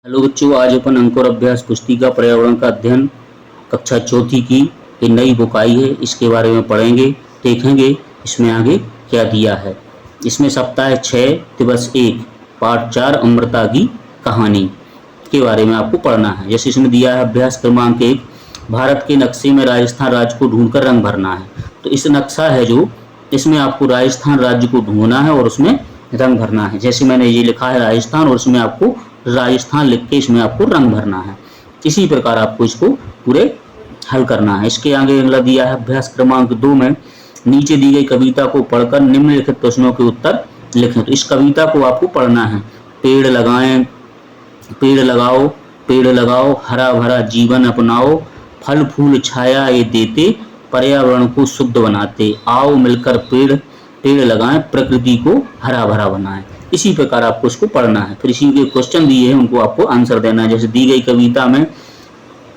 Hello बच्चों, आज अपन अंकुर अभ्यास पुस्तिका पर्यावरण का अध्ययन कक्षा चौथी की एक नई बुक आई है, इसके बारे में पढ़ेंगे, देखेंगे इसमें आगे क्या दिया है। इसमें सप्ताह 6 दिवस 1 पाठ 4 अमृता की कहानी के बारे में आपको पढ़ना है। जैसे इसमें दिया है अभ्यास क्रमांक 1, भारत के नक्शे में राजस्थान राज्य को ढूंढकर रंग भरना है। तो इस नक्शा है जो इसमें आपको राजस्थान राज्य को ढूंढना है और उसमें रंग भरना है। जैसे मैंने ये लिखा है राजस्थान और उसमें आपको राजस्थान लिख के इसमें आपको रंग भरना है। इसी प्रकार आपको इसको पूरे हल करना है। इसके आगे अगला दिया है अभ्यास क्रमांक 2 में नीचे दी गई कविता को पढ़कर निम्नलिखित प्रश्नों के उत्तर लिखें। तो इस कविता को आपको पढ़ना है। पेड़ लगाएं, पेड़ लगाओ, पेड़ लगाओ, हरा भरा जीवन अपनाओ, फल फूल छाया ये देते, पर्यावरण को शुद्ध बनाते, आओ मिलकर पेड़ पेड़ लगाएं, प्रकृति को हरा भरा बनाएं। इसी प्रकार आपको इसको पढ़ना है। फिर इसी के क्वेश्चन दिए हैं, उनको आपको आंसर देना है। जैसे दी गई कविता में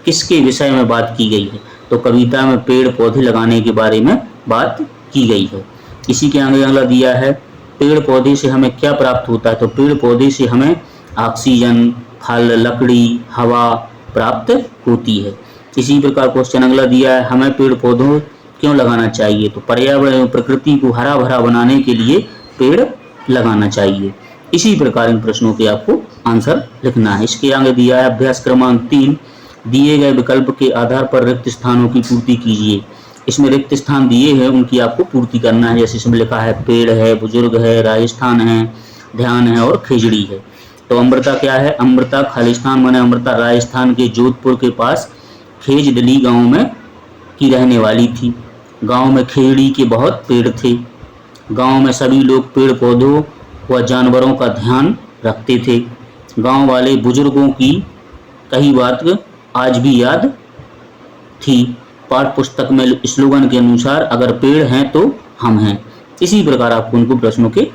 किसके विषय में बात की गई है, तो कविता में पेड़ पौधे लगाने के बारे में बात की गई है। इसी के आगे अगला दिया है पेड़ पौधे से हमें क्या प्राप्त होता है, तो पेड़ पौधे से हमें ऑक्सीजन, फल, लकड़ी, हवा प्राप्त होती है। इसी प्रकार क्वेश्चन अगला दिया है हमें पेड़ पौधों क्यों लगाना चाहिए, तो पर्यावरण एवं प्रकृति को हरा भरा बनाने के लिए पेड़ लगाना चाहिए। इसी प्रकार इन प्रश्नों के आपको आंसर लिखना है। इसके आगे दिया है अभ्यास क्रमांक 3, दिए गए विकल्प के आधार पर रिक्त स्थानों की पूर्ति कीजिए। इसमें रिक्त स्थान दिए हैं, उनकी आपको पूर्ति करना है। जैसे इसमें लिखा है पेड़ है, बुजुर्ग है, राजस्थान है, ध्यान है और खेजड़ी है। तो अमृता क्या है, अमृता खालिस्तान माने अमृता राजस्थान के जोधपुर के पास खेजदली गांव में की रहने वाली थी। गांव में खेजड़ी के बहुत पेड़ थे। गांव में सभी लोग पेड़ पौधों व जानवरों का ध्यान रखते थे। गांव वाले बुजुर्गों की कई बात आज भी याद थी। पाठ पुस्तक में स्लोगन के अनुसार अगर पेड़ हैं तो हम हैं। इसी प्रकार आपको उनको प्रश्नों के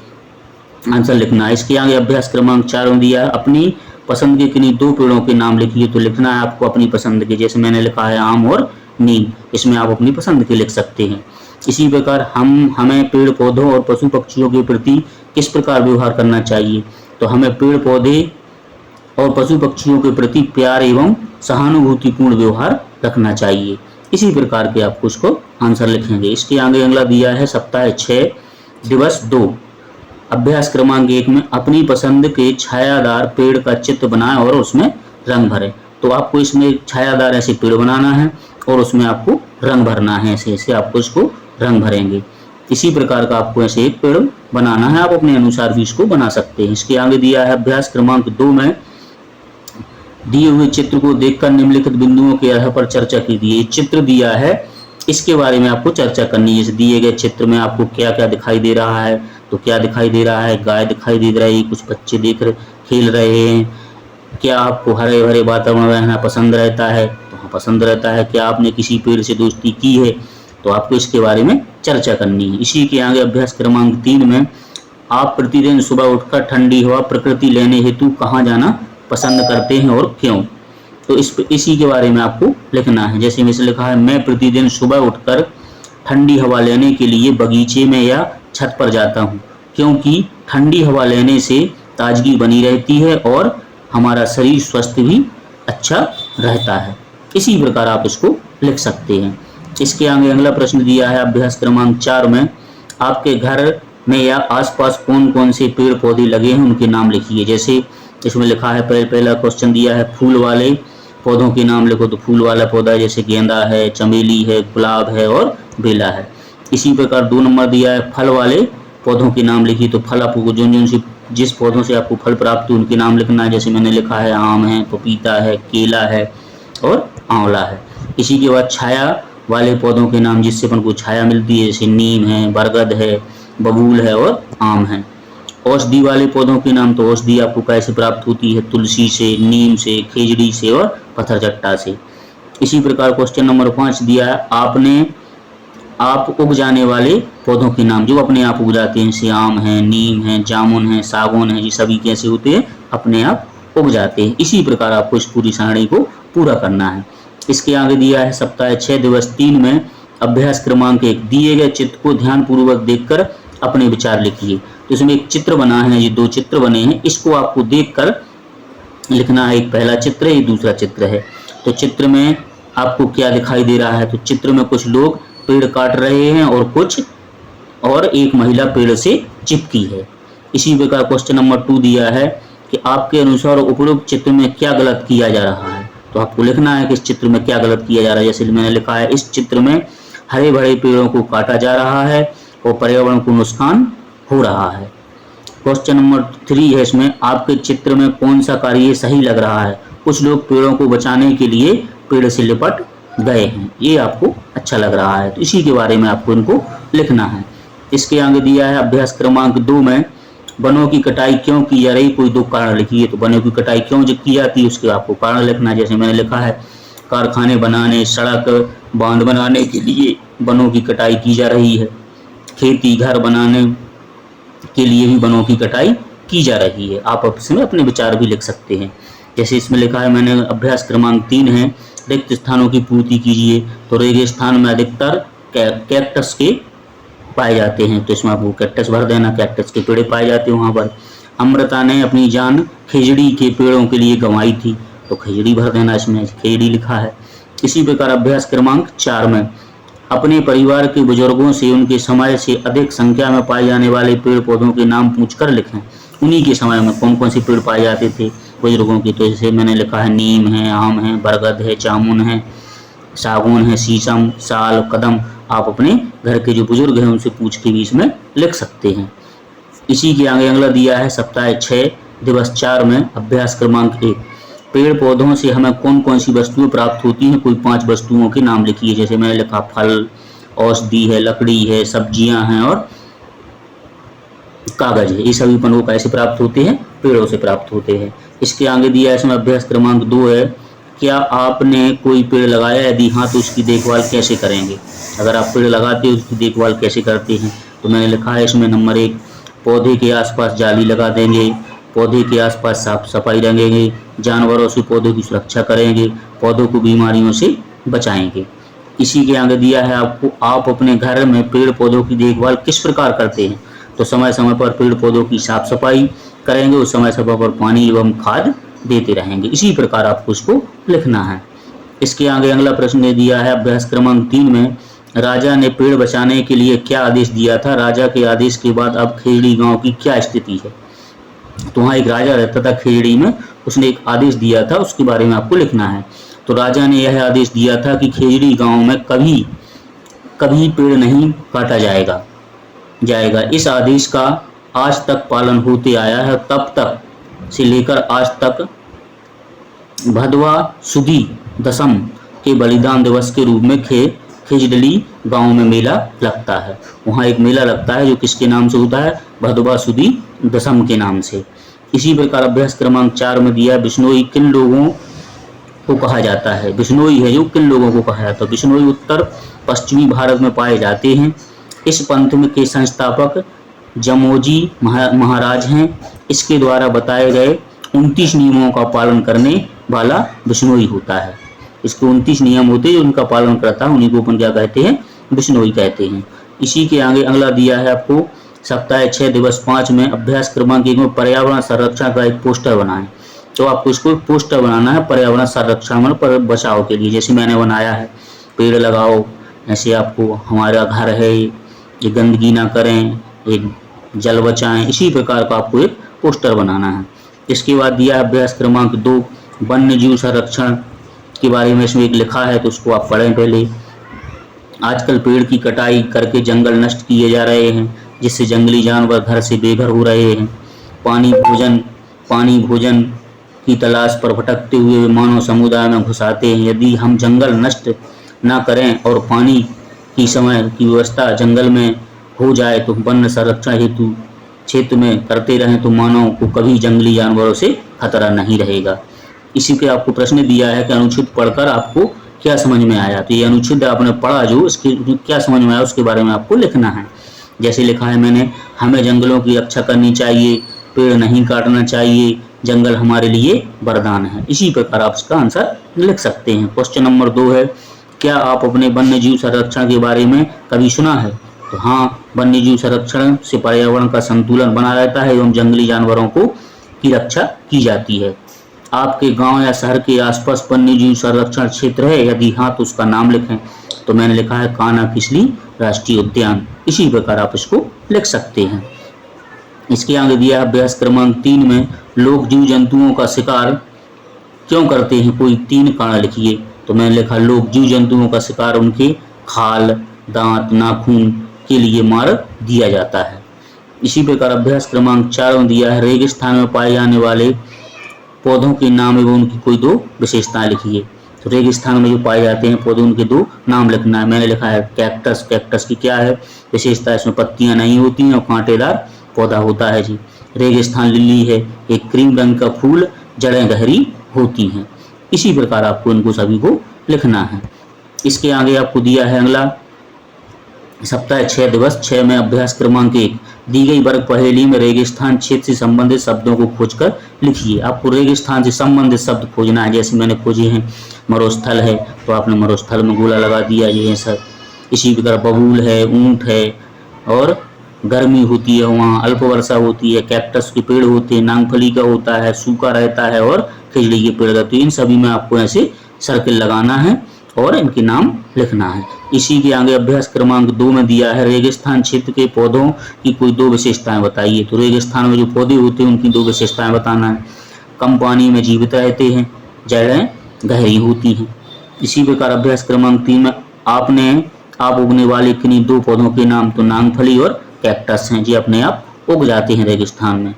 आंसर लिखना है। इसके आगे अभ्यास क्रमांक 4 में दिया है अपनी पसंद के किन्हीं 2 पेड़ों के नाम लिखिए। तो लिखना है आपको अपनी पसंद के, जैसे मैंने लिखा है आम और नीम, इसमें आप अपनी पसंद के लिख सकते हैं। इसी प्रकार हमें पेड़ पौधों और पशु पक्षियों के प्रति किस प्रकार व्यवहार करना चाहिए, तो हमें पेड़ पौधे और पशु पक्षियों के प्रति प्यार एवं सहानुभूतिपूर्ण व्यवहार रखना चाहिए। इसी प्रकार के आपको उसको आंसर लिखेंगे। इसके आगे अगला दिया है सप्ताह 6 दिवस 2 अभ्यास क्रमांक 1 में अपनी पसंद के छायादार पेड़ का चित्र बनाएं और उसमें रंग भरें। तो आपको इसमें छायादार ऐसे पेड़ बनाना है और उसमें आपको रंग भरना है। ऐसे ऐसे आपको इसको रंग भरेंगे। इसी प्रकार का आपको ऐसे एक पेड़ बनाना है, आप अपने अनुसार भी इसको बना सकते हैं। इसके आगे दिया है अभ्यास क्रमांक 2 में दिए हुए चित्र को देखकर निम्नलिखित बिंदुओं के आधार पर चर्चा कीजिए। चित्र दिया है, इसके बारे में आपको चर्चा करनी है। जैसे दिए गए चित्र में आपको क्या क्या दिखाई दे रहा है, तो क्या दिखाई दे रहा है, गाय दिखाई दे रही है, कुछ बच्चे खेल रहे हैं। क्या आपको हरे भरे वातावरण रहना पसंद रहता है, तो हाँ पसंद रहता है। क्या आपने किसी पेड़ से दोस्ती की है, तो आपको इसके बारे में चर्चा करनी है। इसी के आगे अभ्यास क्रमांक 3 में आप प्रतिदिन सुबह उठकर ठंडी हवा प्रकृति लेने हेतु कहाँ जाना पसंद करते हैं और क्यों, तो इसी के बारे में आपको लिखना है। जैसे इसमें लिखा है मैं प्रतिदिन सुबह उठकर ठंडी हवा लेने के लिए बगीचे में या छत पर जाता हूँ, क्योंकि ठंडी हवा लेने से ताजगी बनी रहती है और हमारा शरीर स्वस्थ भी अच्छा रहता है। इसी प्रकार आप इसको लिख सकते हैं। इसके आगे अगला प्रश्न दिया है अभ्यास क्रमांक 4 में आपके घर में या आसपास कौन कौन से पेड़ पौधे लगे हैं उनके नाम लिखिए। जैसे इसमें लिखा है पहला क्वेश्चन दिया है फूल वाले पौधों के नाम लिखो। तो फूल वाला पौधा जैसे गेंदा है, चमेली है, गुलाब है और बेला है। इसी प्रकार 2 नंबर दिया है फल वाले पौधों के नाम लिखिए। तो फल आपको जिस पौधों से आपको फल प्राप्त हो उनके नाम लिखना है। जैसे मैंने लिखा है आम है, पपीता है, केला है और आंवला है। इसी के बाद छाया वाले पौधों के नाम जिससे अपन को छाया मिलती है, जैसे नीम है, बरगद है, बबूल है और आम है। औषधि वाले पौधों के नाम, तो औषधि आपको कैसे प्राप्त होती है, तुलसी से, नीम से, खेजड़ी से और पत्थर चट्टा से। इसी प्रकार क्वेश्चन नंबर 5 दिया है आप उग जाने वाले पौधों के नाम जो अपने आप उग जाते हैं, जैसे आम है, नीम है, जामुन है, सागौन है, ये सभी कैसे होते हैं, अपने आप उग जाते हैं। इसी प्रकार आपको इस पूरी सारणी को पूरा करना है। इसके आगे दिया है सप्ताह 6 दिवस 3 में अभ्यास क्रमांक 1 दिए गए चित्र को ध्यानपूर्वक देखकर अपने विचार लिखिए। तो इसमें एक चित्र बना है, ये 2 चित्र बने हैं, इसको आपको देखकर लिखना है। एक पहला चित्र है, एक दूसरा चित्र है। तो चित्र में आपको क्या दिखाई दे रहा है? तो चित्र में कुछ लोग पेड़ काट रहे हैं और एक महिला पेड़ से चिपकी है। इसी प्रकार क्वेश्चन नंबर 2 दिया है कि आपके अनुसार उपरोक्त चित्र में क्या गलत किया जा रहा है। तो आपको लिखना है कि इस चित्र में क्या गलत किया जा रहा है। जैसे मैंने लिखा है, इस चित्र में हरे भरे पेड़ों को काटा जा रहा है और पर्यावरण को नुकसान हो रहा है। क्वेश्चन नंबर 3 है, इसमें आपके चित्र में कौन सा कार्य सही लग रहा है? कुछ लोग पेड़ों को बचाने के लिए पेड़ से लिपट गए हैं, ये आपको अच्छा लग रहा है, तो इसी के बारे में आपको इनको लिखना है। इसके आगे दिया है अभ्यास क्रमांक 2 में वनों की कटाई क्यों की जा रही, कोई 2 कारण लिखिए। तो वनों की कटाई क्यों की जाती है उसके आपको कारण लिखना है। जैसे मैंने लिखा है, कारखाने बनाने, सड़क, बांध बनाने के लिए वनों की कटाई की जा रही है। खेती, घर बनाने के लिए भी वनों की कटाई की जा रही है। आप इसमें अपने विचार भी लिख सकते हैं। जैसे इसमें लिखा है, मैंने अभ्यास क्रमांक 3 है, रिक्त स्थानों की पूर्ति कीजिए। तो रेगिस्तान में अधिकतर कैक्टस के पाए जाते हैं, तो इसमें आपको कैक्टस भर देना, कैक्टस के पेड़ पाए जाते हैं वहाँ पर। अमृता ने अपनी जान खिजड़ी के पेड़ों के लिए गंवाई थी, तो खिजड़ी भर देना, इसमें खिजड़ी लिखा है। इसी प्रकार अभ्यास क्रमांक 4 में अपने परिवार के बुजुर्गों से उनके समय से अधिक संख्या में पाए जाने वाले पेड़ पौधों के नाम पूछकर लिखें। उन्हीं के समय में कौन कौन से पेड़ पाए जाते थे बुजुर्गों के? तो जैसे मैंने लिखा है, नीम है, आम है, बरगद है, जामुन है, सागौन है, शीशम, साल, कदम। आप अपने घर के जो बुजुर्ग हैं उनसे पूछ के भी इसमें लिख सकते हैं। इसी के आगे अगला दिया है सप्ताह 6 दिवस 4 में अभ्यास क्रमांक 1, पेड़ पौधों से हमें कौन कौन सी वस्तुएं प्राप्त होती हैं, कोई 5 वस्तुओं के नाम लिखिए। जैसे मैंने लिखा, फल, औषधि है, लकड़ी है, सब्जियां हैं और कागज है। ये सभी पन्नों कैसे प्राप्त होते हैं? पेड़ों से प्राप्त होते हैं। इसके आगे दिया है इसमें अभ्यास क्रमांक 2 है, क्या आपने कोई पेड़ लगाया? यदि हाँ तो उसकी देखभाल कैसे करेंगे? अगर आप पेड़ लगाते हो उसकी देखभाल कैसे करते हैं? तो मैंने लिखा है इसमें नंबर 1, पौधे के आसपास जाली लगा देंगे, पौधे के आसपास साफ सफाई रखेंगे, जानवरों से पौधों की सुरक्षा करेंगे, पौधों को बीमारियों से बचाएंगे। इसी के आगे दिया है आपको, आप अपने घर में पेड़ पौधों की देखभाल किस प्रकार करते हैं? तो समय समय पर पेड़ पौधों की साफ सफाई करेंगे और समय समय पर पानी एवं खाद देते रहेंगे। इसी प्रकार आपको इसको लिखना है। इसके आगे अगला प्रश्न दिया है अभ्यास क्रमांक 3 में, राजा ने पेड़ बचाने के लिए क्या आदेश दिया था? राजा के आदेश के बाद अब खेजड़ी गांव की क्या स्थिति है? तो वहाँ एक राजा रहता था खेजड़ी में, उसने एक आदेश दिया था, उसके बारे में आपको लिखना है। तो राजा ने यह आदेश दिया था कि खेजड़ी गांव में कभी कभी पेड़ नहीं काटा जाएगा। इस आदेश का आज तक पालन होते आया है। तब तक से लेकर आज तक भदवा सुदी दशम के बलिदान दिवस के रूप में खेजड़ी गांव में मेला लगता है। वहाँ एक मेला लगता है जो किसके नाम से होता है? भदवा सुदी दशम के नाम से। इसी प्रकार अभ्यास क्रमांक 4 में दिया, बिश्नोई किन लोगों को कहा जाता है? बिश्नोई है जो किन लोगों को कहा जाता है? बिश्नोई उत्तर पश्चिमी भारत में पाए जाते हैं। इस पंथ के संस्थापक जमोजी महाराज हैं। इसके द्वारा बताए गए 29 नियमों का पालन करने वाला बिश्नोई होता है। इसके 29 नियम होते हैं, उनका पालन करता है, उन्हीं को अपन क्या कहते हैं? बिश्नोई कहते हैं। इसी के आगे अगला दिया है आपको, सप्ताह 6 दिवस 5 में अभ्यास क्रमांक 1 में पर्यावरण संरक्षण का एक पोस्टर बनाएं। तो आपको इसको पोस्टर बनाना है पर्यावरण संरक्षण पर बचाव के लिए। जैसे मैंने बनाया है, पेड़ लगाओ, ऐसे आपको हमारा घर है ये गंदगी ना करें, एक जल बचाएं, इसी प्रकार का आपको एक पोस्टर बनाना है। इसके बाद दिया अभ्यास क्रमांक 2 वन्य जीव संरक्षण के बारे में इसमें एक लिखा है, तो उसको आप पढ़ें पहले। आजकल पेड़ की कटाई करके जंगल नष्ट किए जा रहे हैं, जिससे जंगली जानवर घर से बेघर हो रहे हैं। पानी भोजन की तलाश पर भटकते हुए मानव समुदाय में घुस आते हैं। यदि हम जंगल नष्ट ना करें और पानी की समय की व्यवस्था जंगल में हो जाए तो वन संरक्षण हेतु क्षेत्र में करते रहें तो मानव को कभी जंगली जानवरों से खतरा नहीं रहेगा। इसी के आपको प्रश्न दिया है कि अनुच्छेद पढ़कर आपको क्या समझ में आया? तो ये अनुच्छेद आपने पढ़ा जो इसके क्या समझ में आया उसके बारे में आपको लिखना है। जैसे लिखा है मैंने, हमें जंगलों की रक्षा करनी चाहिए, पेड़ नहीं काटना चाहिए, जंगल हमारे लिए वरदान है। इसी प्रकार आप इसका आंसर लिख सकते हैं। क्वेश्चन नंबर 2 है, क्या आप अपने वन्य जीव संरक्षण के बारे में कभी सुना है? तो हाँ, वन्य जीव संरक्षण से पर्यावरण का संतुलन बना रहता है एवं जंगली जानवरों की रक्षा की जाती है। आपके गांव या शहर के आसपास वन्यजीव संरक्षण क्षेत्र है? यदि हाँ तो उसका नाम लिखें। तो मैंने लिखा है कान्हा-किसली राष्ट्रीय उद्यान। इसी प्रकार आप इसको लिख सकते हैं। इसके आगे दिया है अभ्यास क्रमांक 3 में लोग जीव जंतुओं का शिकार क्यों करते हैं? कोई 3 कारण लिखिए। तो मैंने लिखा लोग जीव जंतुओं का शिकार उनके खाल, दांत, नाखून के लिए मार दिया जाता है। इसी प्रकार अभ्यास क्रमांक 4 में दिया है रेगिस्तान में पाए जाने वाले पौधों के नाम एवं उनकी कोई 2 विशेषताएं लिखिए। तो रेगिस्तान में जो पाए जाते हैं पौधे उनके 2 नाम लिखना है। मैंने लिखा है कैक्टस। कैक्टस की क्या है विशेषता? इसमें पत्तियां नहीं होती हैं और कांटेदार पौधा होता है जी। रेगिस्तान लिली है, एक क्रीम रंग का फूल, जड़ें गहरी होती हैं। इसी प्रकार आपको इनको सभी को लिखना है। इसके आगे आपको दिया है अगला सप्ताह 6 दिवस 6 में अभ्यास क्रमांक 1 दी गई वर्ग पहेली में रेगिस्तान क्षेत्र से संबंधित शब्दों को खोजकर लिखिए। आपको रेगिस्तान से संबंधित शब्द खोजना है। जैसे मैंने खोजे हैं मरुस्थल है तो आपने मरुस्थल में गोला लगा दिया ये सर। इसी प्रकार बबूल है, ऊंट है और गर्मी होती है वहाँ, अल्प वर्षा होती है, कैक्टस के पेड़ होते हैं, नांगफली का होता है, सूखा रहता है और खिजड़ी के पेड़ का। तो इन सभी में आपको ऐसे सर्किल लगाना है और इनके नाम लिखना है। इसी के आगे अभ्यास क्रमांक 2 में दिया है रेगिस्तान क्षेत्र के पौधों की कोई 2 विशेषताएं बताइए। तो रेगिस्तान में जो पौधे होते हैं उनकी 2 विशेषताएं बताना है। कम पानी में जीवित रहते हैं, जड़ें गहरी होती हैं। इसी प्रकार अभ्यास क्रमांक 3 में आप उगने वाले किन्हीं 2 पौधों के नाम तो नांगफली और कैक्टस हैं जी, अपने आप उग जाते हैं रेगिस्तान में।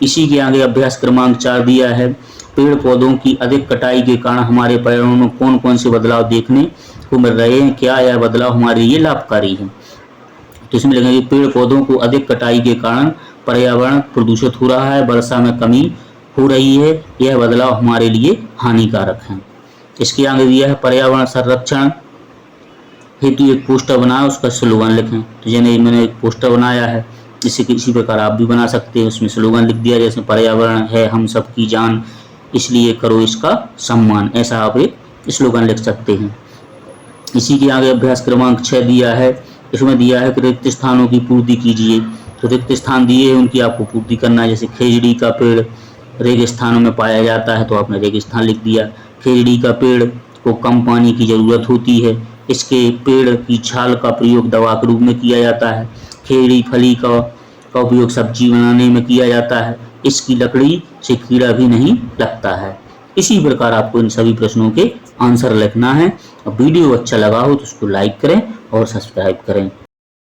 इसी के आगे अभ्यास क्रमांक 4 दिया है पेड़ पौधों की अधिक कटाई के कारण हमारे पर्यावरण में कौन कौन से बदलाव देखने को मिल रहे हैं? क्या यह बदलाव हमारे लिए लाभकारी है? तो इसमें लिखेंगे पेड़ पौधों को अधिक कटाई के कारण पर्यावरण प्रदूषित हो रहा है, वर्षा में कमी हो रही है, यह बदलाव हमारे लिए हानिकारक है। इसके आगे दिया है पर्यावरण संरक्षण हेतु एक पोस्टर बनाया, उसका स्लोगन लिखें। तो जैसे मैंने एक पोस्टर बनाया है, इसी प्रकार आप भी बना सकते हैं। उसमें स्लोगन लिख दिया जैसे पर्यावरण है हम सबकी जान, इसलिए करो इसका सम्मान। ऐसा आप एक स्लोगन लिख सकते हैं। इसी के आगे अभ्यास क्रमांक 6 दिया है। इसमें दिया है कि रिक्त स्थानों की पूर्ति कीजिए। तो रिक्त स्थान दिए हैं उनकी आपको पूर्ति करना है। जैसे खिजड़ी का पेड़ रेगिस्तानों में पाया जाता है तो आपने रेगिस्तान लिख दिया। खिजड़ी का पेड़ को कम पानी की जरूरत होती है, इसके पेड़ की छाल का प्रयोग दवा के रूप में किया जाता है। खिजड़ी फली का उपयोग सब्जी बनाने में किया जाता है, इसकी लकड़ी से कीड़ा भी नहीं लगता है। इसी प्रकार आपको इन सभी प्रश्नों के आंसर लिखना है। वीडियो अच्छा लगा हो तो उसको लाइक करें और सब्सक्राइब करें।